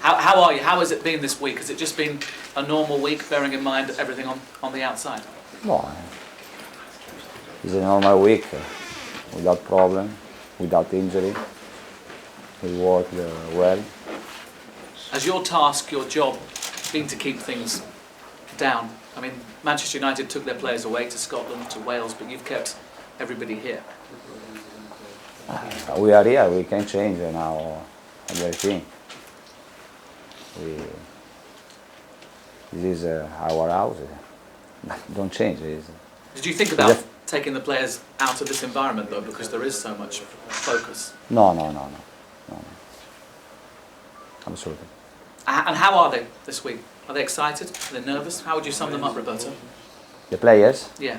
How are you? How has it been this week? Has it just been a normal week, bearing in mind everything on the outside? No, it's a normal week, without problem, without injury. We worked well. Has your task, your job, been to keep things down? I mean, Manchester United took their players away to Scotland, to Wales, but you've kept everybody here. We are here, we can change now everything. This is our house. Don't change. Did you think about taking the players out of this environment though, because there is so much focus? No. Absolutely. And how are they this week? Are they excited? Are they nervous? How would you sum them up, Roberto? The players? Yeah.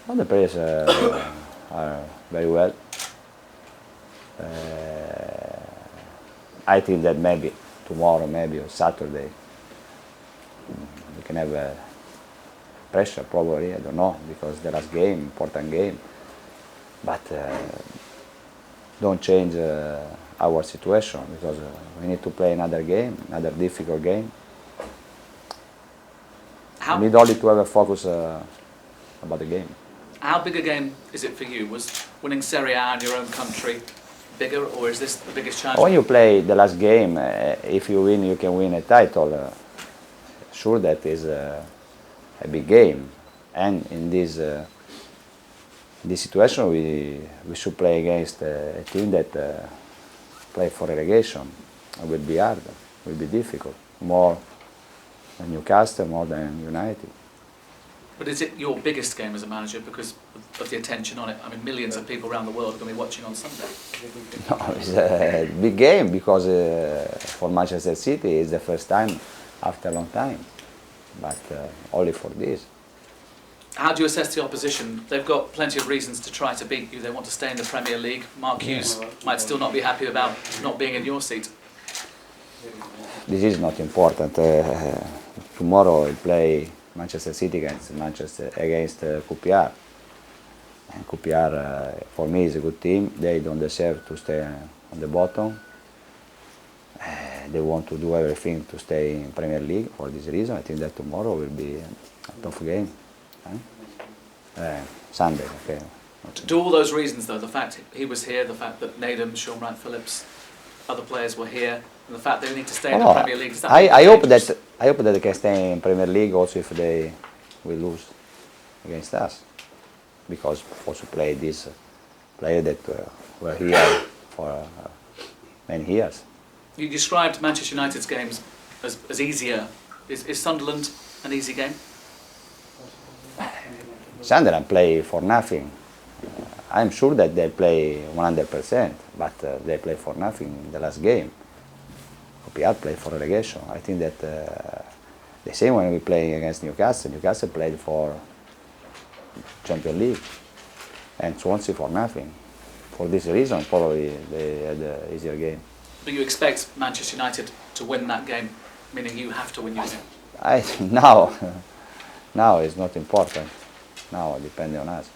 Well, the players are very well. I think that maybe tomorrow, maybe or Saturday, we can have pressure probably, I don't know, because the last game, important game. But don't change our situation, because we need to play another game, another difficult game. We need only to have a focus about the game. How big a game is it for you? Was winning Serie A in your own country bigger, or is this the biggest challenge? When you play the last game, if you win, you can win a title. Sure, that is a big game, and in this situation, we should play against a team that play for relegation. It will be hard, it will be difficult, more than Newcastle, more than United. But is it your biggest game as a manager because of the attention on it? I mean, millions of people around the world are going to be watching on Sunday. No, it's a big game because for Manchester City it's the first time after a long time, but only for this. How do you assess the opposition? They've got plenty of reasons to try to beat you. They want to stay in the Premier League. Mark Hughes might still not be happy about not being in your seat. This is not important. Tomorrow we play Manchester City against QPR. And QPR for me is a good team. They don't deserve to stay on the bottom. They want to do everything to stay in Premier League. For this reason, I think that tomorrow will be a tough game. Sunday, okay. Do all those reasons though, the fact he was here, the fact that Nadum, Sean Wright-Phillips, other players were here, and the fact they need to stay in the Premier League, I hope that they can stay in Premier League also if they will lose against us, because also play this player that were here for many years. You described Manchester United's games as easier. Is Sunderland an easy game? Sunderland play for nothing. I'm sure that they play 100%, but they play for nothing in the last game. QPR play for relegation. I think that the same when we play against Newcastle. Newcastle played for Champions League, and Swansea for nothing. For this reason, probably they had an easier game. But you expect Manchester United to win that game, meaning you have to win your game? Now it's not important. Now it depends on us.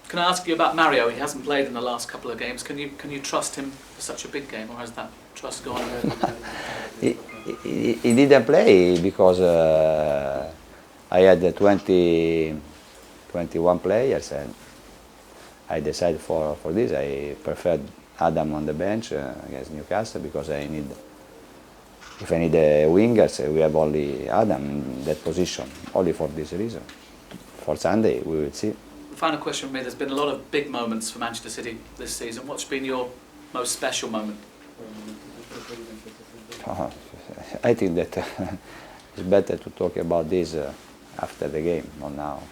Can I ask you about Mario? He hasn't played in the last couple of games. Can you trust him for such a big game, or has that trust gone? He didn't play because I had 21 players, and I decided for this. I preferred Adam on the bench against Newcastle because if I need wingers, we have only Adam in that position, only for this reason. For Sunday, we will see. Final question for me. There's been a lot of big moments for Manchester City this season. What's been your most special moment? I think that it's better to talk about this after the game, not now.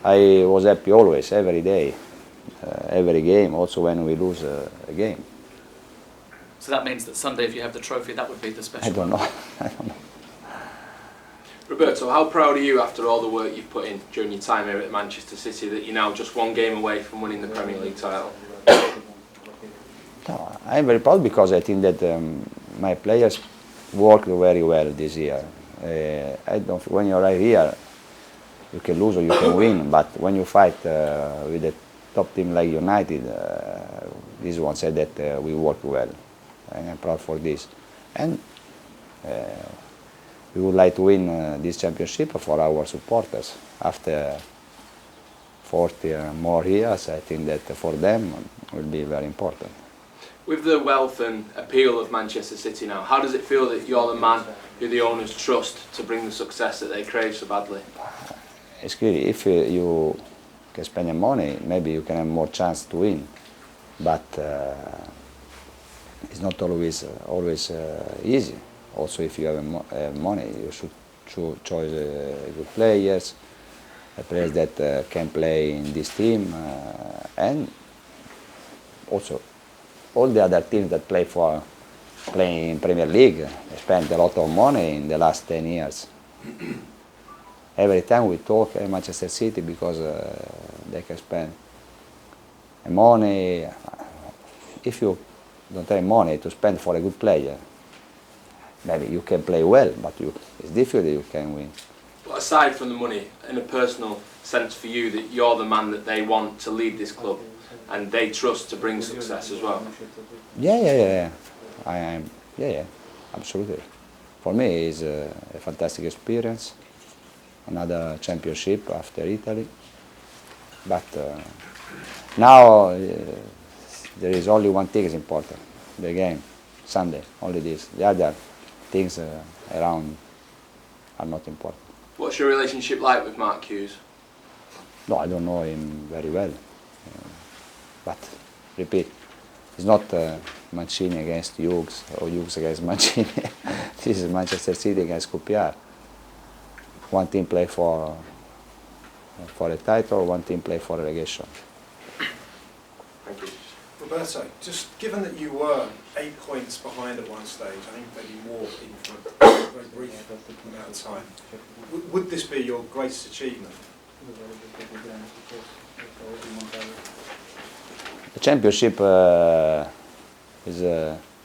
I was happy always, every day, every game, also when we lose a game. So that means that Sunday, if you have the trophy, that would be the special I don't know. Roberto, how proud are you after all the work you've put in during your time here at Manchester City that you're now just one game away from winning the Premier League title? No, I'm very proud because I think that my players worked very well this year. When you arrive here, you can lose or you can win, but when you fight with a top team like United, this one said that we worked well, and I'm proud for this. And we would like to win this championship for our supporters. After 40 or more years, I think that for them will be very important. With the wealth and appeal of Manchester City now, how does it feel that you're the man who the owners trust to bring the success that they crave so badly? It's clear if you can spend your money, maybe you can have more chance to win. But it's not always easy. Also, if you have money, you should choose good players, players that can play in this team, and also all the other teams that play in Premier League. They spent a lot of money in the last 10 years. Every time we talk at Manchester City because they can spend money. If you don't have money to spend for a good player, maybe you can play well, but it's difficult you can win. But aside from the money, in a personal sense for you, that you're the man that they want to lead this club and they trust to bring success as well? Yeah. I am. Yeah, absolutely. For me, it's a fantastic experience. Another championship after Italy. But now there is only one thing is important: the game, Sunday. Only this. The other things around are not important. What's your relationship like with Mark Hughes? No, I don't know him very well. But repeat, it's not Mancini against Hughes or Hughes against Mancini. This is Manchester City against QPR. One team play for a title, one team play for relegation. Thank you. Roberto, just given that you were 8 points behind at one stage, I think maybe more even for a very brief amount of time, would this be your greatest achievement? The championship is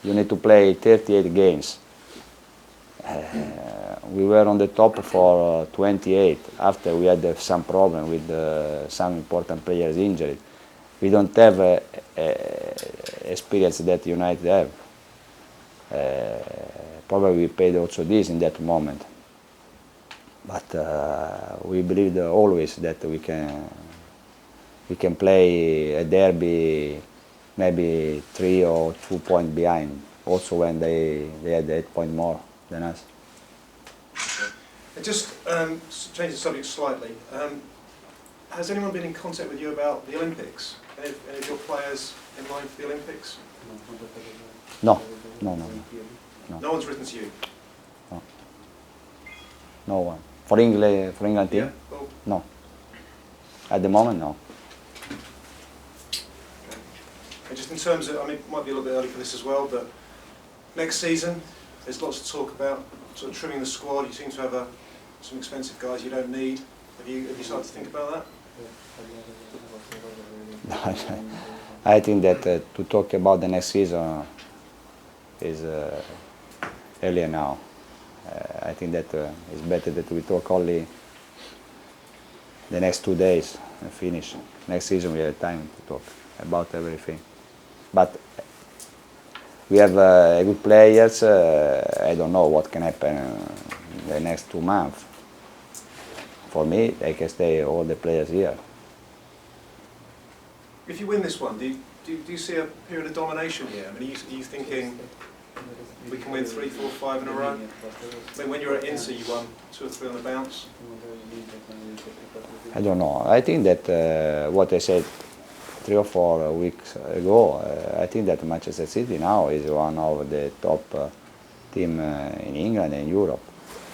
you need to play 38 games. We were on the top for 28 after we had some problem with some important players injured. We don't have experience that United have. Probably we paid also this in that moment. But we believed always that we can play a derby maybe 3 or 2 points behind, also when they had 8 points more than us. Okay. And just change the subject slightly, has anyone been in contact with you about the Olympics? Any of your players in line for the Olympics? No. No one's written to you? No one. For England team? Yeah. Well, No. At the moment, no. okay. And just in terms of, I mean, it might be a little bit early for this as well, but next season, there's lots to talk about. Sort of trimming the squad. You seem to have some expensive guys you don't need. Have you started to think about that? I think that to talk about the next season is earlier now. I think that it's better that we talk only the next 2 days and finish. Next season we have time to talk about everything. But we have good players. I don't know what can happen in the next 2 months. For me, they can stay all the players here. If you win this one, do you see a period of domination here? I mean, are you thinking we can win 3, 4, 5 in a row? I mean, when you were at Inter, you won 2 or 3 on the bounce. I don't know. I think that what I said 3 or 4 weeks ago, I think that Manchester City now is one of the top team in England and Europe.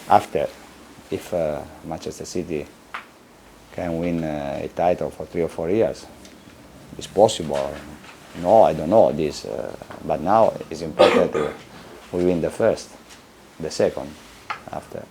After, if Manchester City can win a title for 3 or 4 years, it's possible. No, I don't know this, but now it's important we win the first, the second, after.